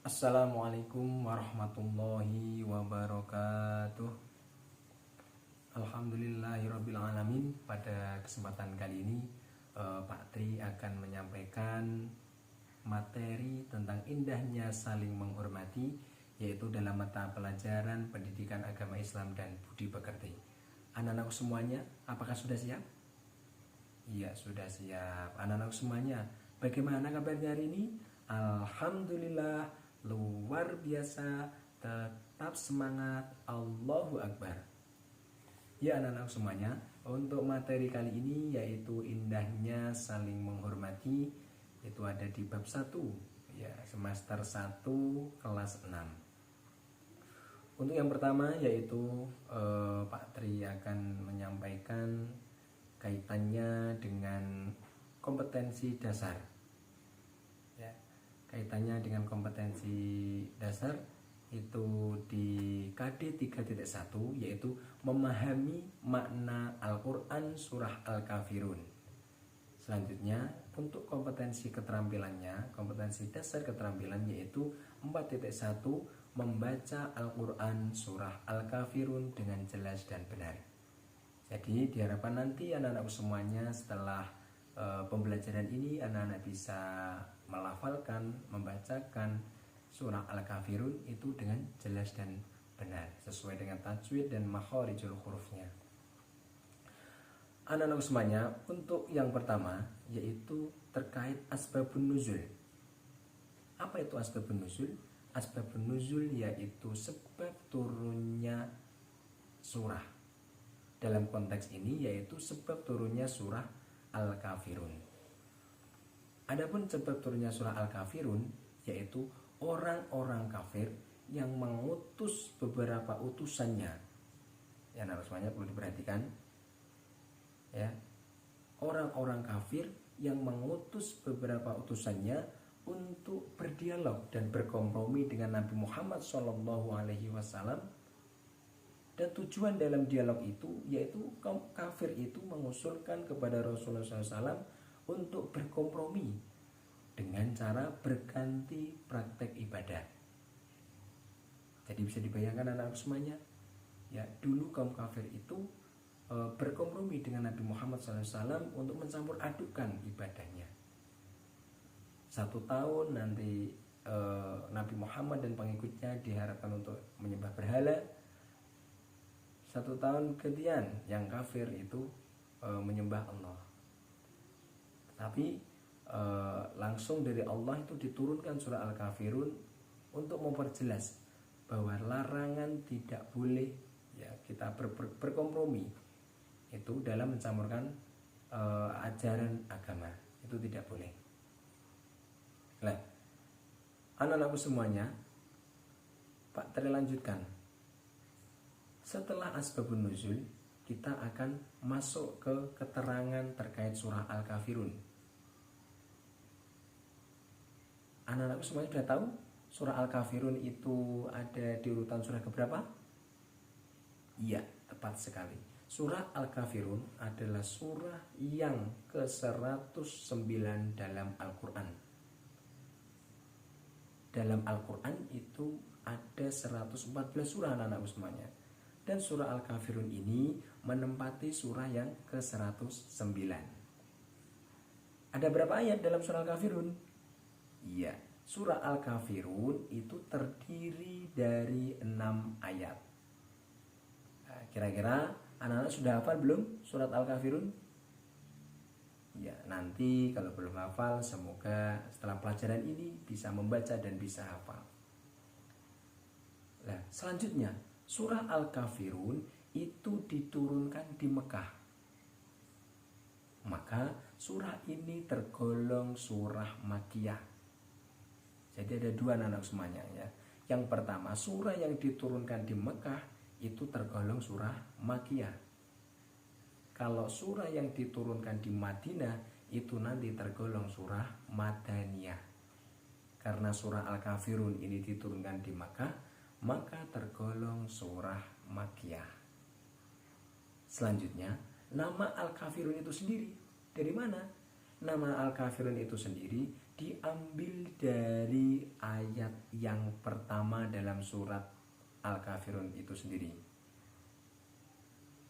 Assalamualaikum warahmatullahi wabarakatuh. Alhamdulillahirrabbilalamin. Pada kesempatan kali ini Pak Tri akan menyampaikan materi tentang indahnya saling menghormati, yaitu dalam mata pelajaran Pendidikan Agama Islam dan Budi Pekerti. Anak-anak semuanya, apakah sudah siap? Iya, sudah siap. Anak-anak semuanya, bagaimana kabarnya hari ini? Alhamdulillah, luar biasa, tetap semangat, Allahu Akbar. Ya anak-anak semuanya, untuk materi kali ini yaitu indahnya saling menghormati, itu ada di bab 1, ya, semester 1 kelas 6. Untuk yang pertama yaitu Pak Tri akan menyampaikan kaitannya dengan kompetensi dasar. Ya, kaitannya dengan kompetensi dasar itu di KD 3.1, yaitu memahami makna Al-Quran surah Al-Kafirun. Selanjutnya untuk kompetensi keterampilannya, kompetensi dasar keterampilan yaitu 4.1, membaca Al-Quran surah Al-Kafirun dengan jelas dan benar. Jadi diharapkan nanti anak-anak semuanya setelah pembelajaran ini anak-anak bisa melafalkan, membacakan surah Al-Kafirun itu dengan jelas dan benar sesuai dengan tajwid dan makharijul hurufnya. Anak-anak semuanya, untuk yang pertama yaitu terkait asbabun nuzul. Apa itu asbabun nuzul? Asbabun nuzul yaitu sebab turunnya surah. Dalam konteks ini yaitu sebab turunnya surah Al-Kafirun. Adapun sebab turunnya surah Al-Kafirun yaitu orang-orang kafir yang mengutus beberapa utusannya. Ya, nah, semuanya perlu diperhatikan. Ya, orang-orang kafir yang mengutus beberapa utusannya untuk berdialog dan berkompromi dengan Nabi Muhammad SAW. Dan tujuan dalam dialog itu yaitu kaum kafir itu mengusulkan kepada Rasulullah SAW untuk berkompromi dengan cara berganti praktek ibadah. Jadi bisa dibayangkan anak-anak semuanya, ya, dulu kaum kafir itu berkompromi dengan Nabi Muhammad SAW untuk mencampur adukan ibadahnya. 1 tahun nanti Nabi Muhammad dan pengikutnya diharapkan untuk menyembah berhala. 1 tahun kemudian yang kafir itu menyembah Allah. Tapi langsung dari Allah itu diturunkan surah Al-Kafirun untuk memperjelas bahwa larangan tidak boleh, ya, kita berkompromi itu dalam mencampurkan ajaran agama, itu tidak boleh. Nah, anak-anakku semuanya, Pak Tri lanjutkan. Setelah asbabun nuzul, kita akan masuk ke keterangan terkait surah Al-Kafirun. Anak-anakku semuanya sudah tahu surah Al-Kafirun itu ada di urutan surah keberapa? Iya, tepat sekali. Surah Al-Kafirun adalah surah yang ke-109 dalam Al-Quran. Dalam Al-Quran itu ada 114 surah anak-anakku semuanya. Dan surah Al-Kafirun ini menempati surah yang ke-109. Ada berapa ayat dalam surah Al-Kafirun? Iya, surah Al-Kafirun itu terdiri dari 6 ayat. Nah, kira-kira anak-anak sudah hafal belum surat Al-Kafirun? Ya, nanti kalau belum hafal, semoga setelah pelajaran ini bisa membaca dan bisa hafal. Nah, selanjutnya surah Al-Kafirun itu diturunkan di Mekah. Maka surah ini tergolong surah Makkiyah. Jadi ada 2 anak semuanya, ya. Yang pertama, surah yang diturunkan di Mekah itu tergolong surah Makkiyah. Kalau surah yang diturunkan di Madinah itu nanti tergolong surah Madaniyah. Karena surah Al-Kafirun ini diturunkan di Mekah, maka tergolong surah Makkiyah. Selanjutnya, nama Al-Kafirun itu sendiri dari mana? Nama Al-Kafirun itu sendiri diambil dari ayat yang pertama dalam surat Al-Kafirun itu sendiri.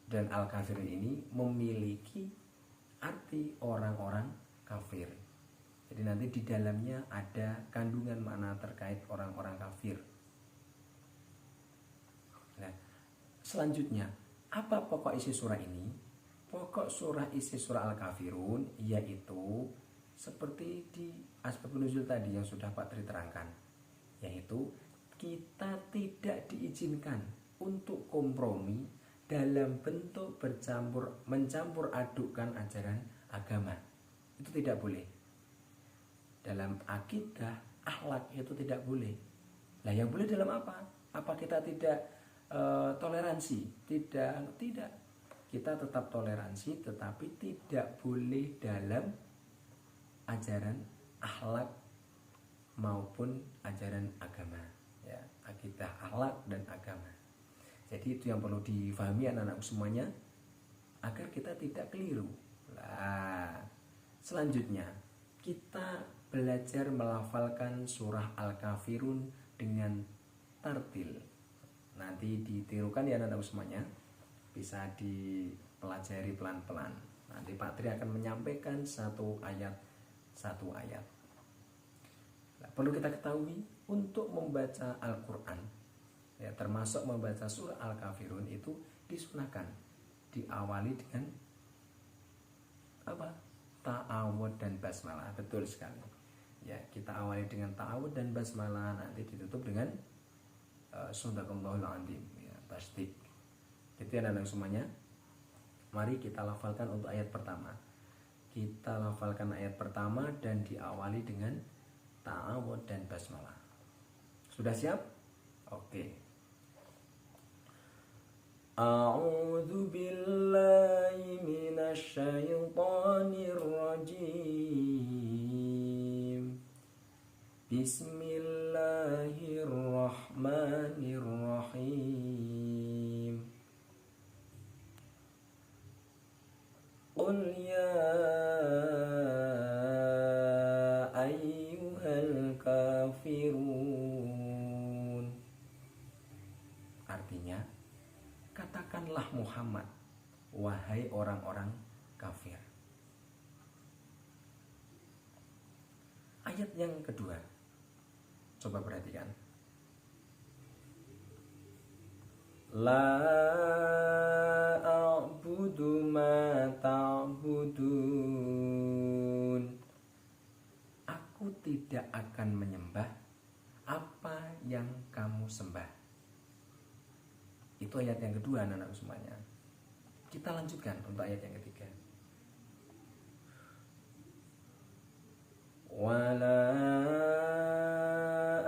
Dan Al-Kafirun ini memiliki arti orang-orang kafir. Jadi nanti di dalamnya ada kandungan makna terkait orang-orang kafir. Nah, selanjutnya, apa pokok isi surah ini? Pokok surah isi surah Al-Kafirun yaitu seperti di asbabun nuzul tadi yang sudah Pak Tri terangkan, yaitu kita tidak diizinkan untuk kompromi dalam bentuk mencampur adukkan ajaran agama. Itu tidak boleh. Dalam akidah, akhlak itu tidak boleh. Nah, yang boleh dalam apa? Apa kita tidak toleransi? Tidak. Kita tetap toleransi, tetapi tidak boleh dalam ajaran akhlak maupun ajaran agama, ya, akidah, akhlak dan agama. Jadi itu yang perlu difahami anak-anak semuanya agar kita tidak keliru. Nah, selanjutnya kita belajar melafalkan surah Al-Kafirun dengan tartil. Nanti ditirukan ya anak-anak semuanya, bisa dipelajari pelan-pelan. Nanti Pak Tri akan menyampaikan satu ayat. Nah, perlu kita ketahui untuk membaca Al-Quran, ya, termasuk membaca surah Al-Kafirun itu disunahkan diawali dengan apa? Ta'awud dan basmalah. Betul sekali. Ya, kita awali dengan ta'awud dan basmalah, nanti ditutup dengan Shadaqallahul Adzim, ya, tasdik. Itu ya anak-anak semuanya. Mari kita lafalkan untuk ayat pertama. Kita lafalkan ayat pertama dan diawali dengan ta'awud dan basmalah. Sudah siap? Oke. A'udzu billahi minasy syaithanir rajim. Bismillahirrahmanirrahim. Qul ya ayyuhal kafirun. Artinya, katakanlah Muhammad, wahai orang-orang kafir. Ayat yang kedua, coba perhatikan. La a'budu ma ta'budun. Aku tidak akan menyembah apa yang kamu sembah. Itu ayat yang kedua anak-anak semuanya. Kita lanjutkan untuk ayat yang ketiga. Wala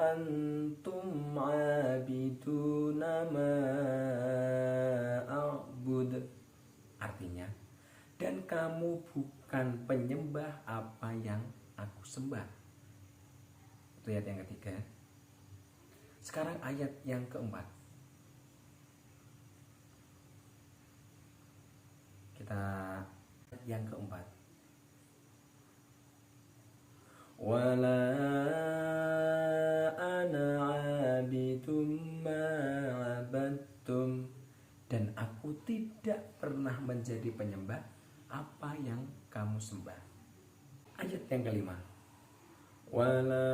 antum abiduna ma a'bud. Artinya, dan kamu bukan penyembah apa yang aku sembah. Itu ayat yang ketiga. Sekarang ayat yang keempat. Kita yang keempat. Wala ana abidum ma abadtum. Dan aku tidak pernah menjadi penyembah apa yang kamu sembah. Ayat yang kelima. Wala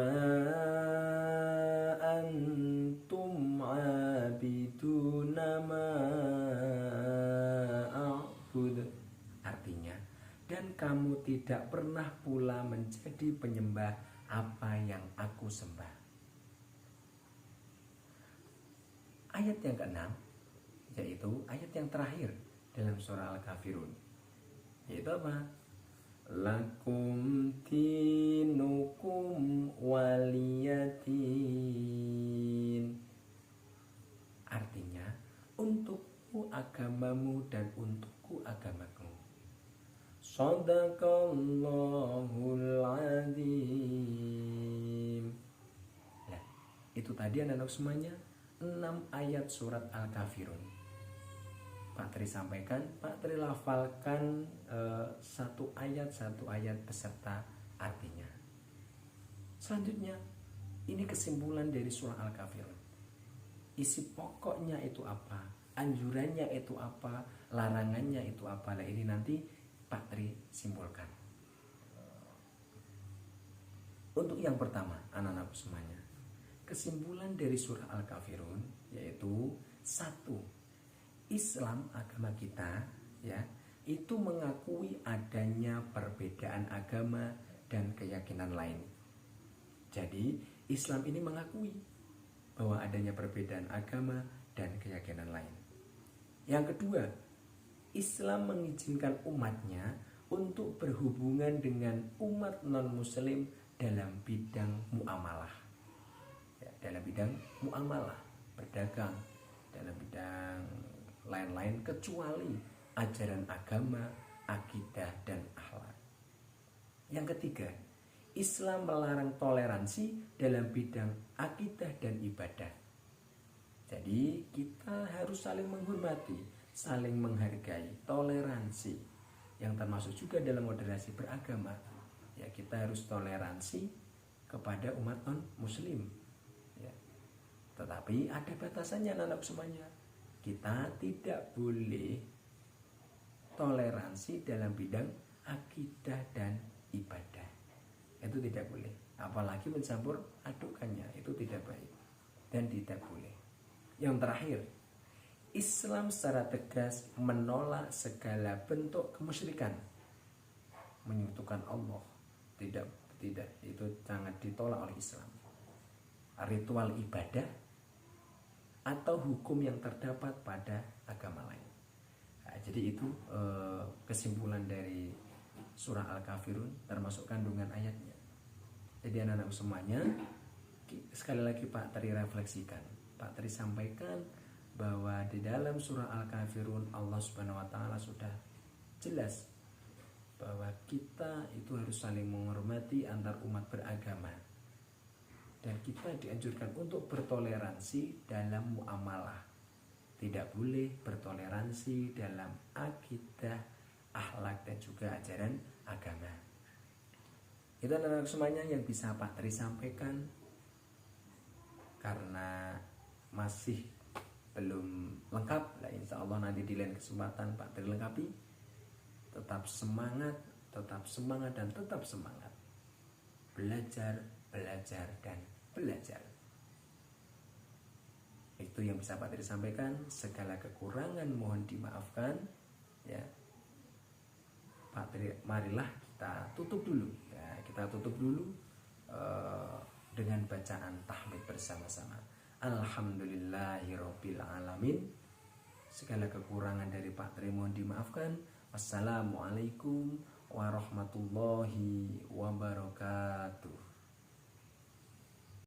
antum abiduna ma a'bud. Artinya, dan kamu tidak pernah pula menjadi penyembah apa yang aku sembah. Ayat yang keenam, yaitu ayat yang terakhir dalam surah Al-Kafirun, yaitu apa? Lakum dinukum waliyatin. Artinya, untukku agamamu dan untukku agamaku. Shadaqallahul Adzim. Nah, itu tadi anak-anak semuanya 6 ayat surat Al-Kafirun. Pak Tri sampaikan, Pak Tri lafalkan satu ayat beserta artinya. Selanjutnya, ini kesimpulan dari surah Al-Kafirun. Isi pokoknya itu apa, anjurannya itu apa, larangannya itu apa. Nah, ini nanti Pak Tri simpulkan. Untuk yang pertama, anak-anak semuanya, kesimpulan dari surah Al-Kafirun yaitu satu, Islam agama kita ya itu mengakui adanya perbedaan agama dan keyakinan lain. Jadi Islam ini mengakui bahwa adanya perbedaan agama dan keyakinan lain. Yang kedua, Islam mengizinkan umatnya untuk berhubungan dengan umat non-muslim dalam bidang muamalah. Ya, dalam bidang muamalah, berdagang, dalam bidang lain-lain kecuali ajaran agama, akidah, dan akhlak. Yang ketiga, Islam melarang toleransi dalam bidang akidah dan ibadah. Jadi kita harus saling menghormati, saling menghargai, toleransi yang termasuk juga dalam moderasi beragama. Ya, kita harus toleransi kepada umat non-muslim. Ya. Tetapi ada batasannya anak-anak semuanya. Kita tidak boleh toleransi dalam bidang akidah dan ibadah. Itu tidak boleh, apalagi mencampur adukannya, itu tidak baik dan tidak boleh. Yang terakhir, Islam secara tegas menolak segala bentuk kemusyrikan, menyekutukan Allah. Tidak, itu sangat ditolak oleh Islam. Ritual ibadah atau hukum yang terdapat pada agama lain. Nah, jadi itu kesimpulan dari surah Al-Kafirun termasuk kandungan ayatnya. Jadi anak-anak semuanya, sekali lagi Pak Tri refleksikan, Pak Tri sampaikan bahwa di dalam surah Al-Kafirun Allah Subhanahu wa taala sudah jelas bahwa kita itu harus saling menghormati antar umat beragama. Dan kita dianjurkan untuk bertoleransi dalam muamalah. Tidak boleh bertoleransi dalam akidah, akhlak, dan juga ajaran agama. Itu anak-anak semuanya yang bisa Pak Tri sampaikan. Karena masih belum lengkap, nah insya Allah nanti di lain kesempatan Pak Tri lengkapi. Tetap semangat, dan tetap semangat. Belajar, dan belajar. Itu yang bisa Pak Tri sampaikan. Segala kekurangan mohon dimaafkan ya. Pak Tri, marilah kita tutup dulu ya. Kita tutup dulu dengan bacaan tahmid bersama-sama. Alhamdulillahirabbil alamin. Segala kekurangan dari Pak Tri mohon dimaafkan. Wassalamualaikum warahmatullahi wabarakatuh.